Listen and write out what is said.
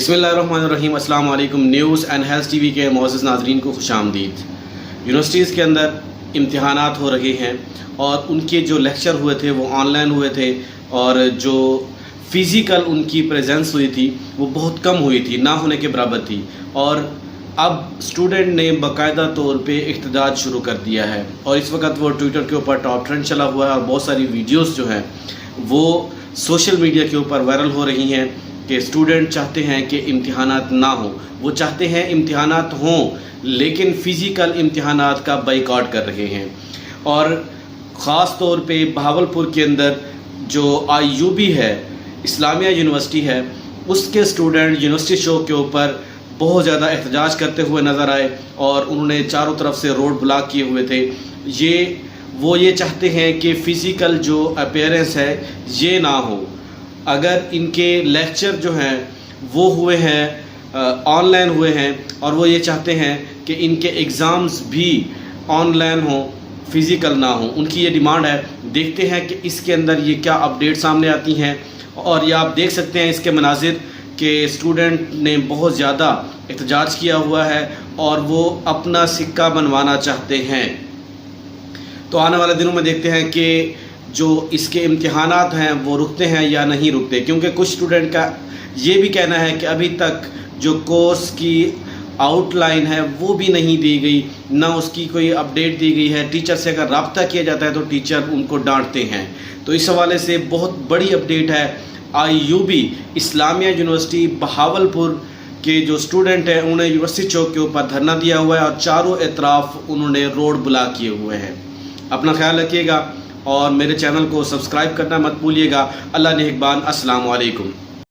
बिस्मिल्लाहिर्रहमानिर्रहीम। अस्सलाम वालेकुम। न्यूज़ एंड हेल्थ टीवी के मुअज़्ज़ज़ नाज़रीन को खुशामदीद। यूनिवर्सिटीज़ के अंदर इम्तिहानात हो रहे हैं और उनके जो लेक्चर हुए थे वो ऑनलाइन हुए थे और जो फ़िज़िकल उनकी प्रेजेंस हुई थी वो बहुत कम हुई थी, ना होने के बराबर थी। और अब स्टूडेंट ने बाकायदा तौर पे एहतजाज शुरू कर दिया है और इस वक्त वो ट्विटर के ऊपर टॉप ट्रेंड चला हुआ है और बहुत सारी वीडियोस जो हैं वो सोशल मीडिया के ऊपर वायरल हो रही हैं कि स्टूडेंट चाहते हैं कि इम्तिहानात ना हो, वो चाहते हैं इम्तिहानात हों लेकिन फ़िज़िकल इम्तिहानात का बाइकआउट कर रहे हैं। और ख़ास तौर पे बहावलपुर के अंदर जो IUB है, इस्लामिया यूनिवर्सिटी है, उसके स्टूडेंट यूनिवर्सिटी चौक के ऊपर बहुत ज़्यादा एहतजाज करते हुए नज़र आए और उन्होंने चारों तरफ से रोड ब्लॉक किए हुए थे। वो ये चाहते हैं कि फ़िज़िकल जो अपीयरेंस है ये ना हो। अगर इनके लेक्चर जो हैं वो हुए हैं ऑनलाइन हुए हैं और वो ये चाहते हैं कि इनके एग्ज़ाम्स भी ऑनलाइन हों, फ़िज़िकल ना हो, उनकी ये डिमांड है। देखते हैं कि इसके अंदर ये क्या अपडेट सामने आती हैं। और ये आप देख सकते हैं इसके मनाजिर कि स्टूडेंट ने बहुत ज़्यादा एहतजाज किया हुआ है और वो अपना सिक्का बनवाना चाहते हैं। तो आने वाले दिनों में देखते हैं कि जो इसके इम्तिहानात हैं वो रुकते हैं या नहीं रुकते, क्योंकि कुछ स्टूडेंट का ये भी कहना है कि अभी तक जो कोर्स की आउटलाइन है वो भी नहीं दी गई, ना उसकी कोई अपडेट दी गई है। टीचर से अगर रब्ता किया जाता है तो टीचर उनको डांटते हैं। तो इस हवाले से बहुत बड़ी अपडेट है। IUB इस्लामिया यूनिवर्सिटी बहावलपुर के जो स्टूडेंट हैं उन्होंने यूनिवर्सिटी चौक के ऊपर धरना दिया हुआ है और चारों एतराफ़ उन्होंने रोड ब्लॉक किए हुए हैं। अपना ख्याल रखिएगा और मेरे चैनल को सब्सक्राइब करना मत भूलिएगा। अल्लाह निगहबान। अस्सलाम वालेकुम।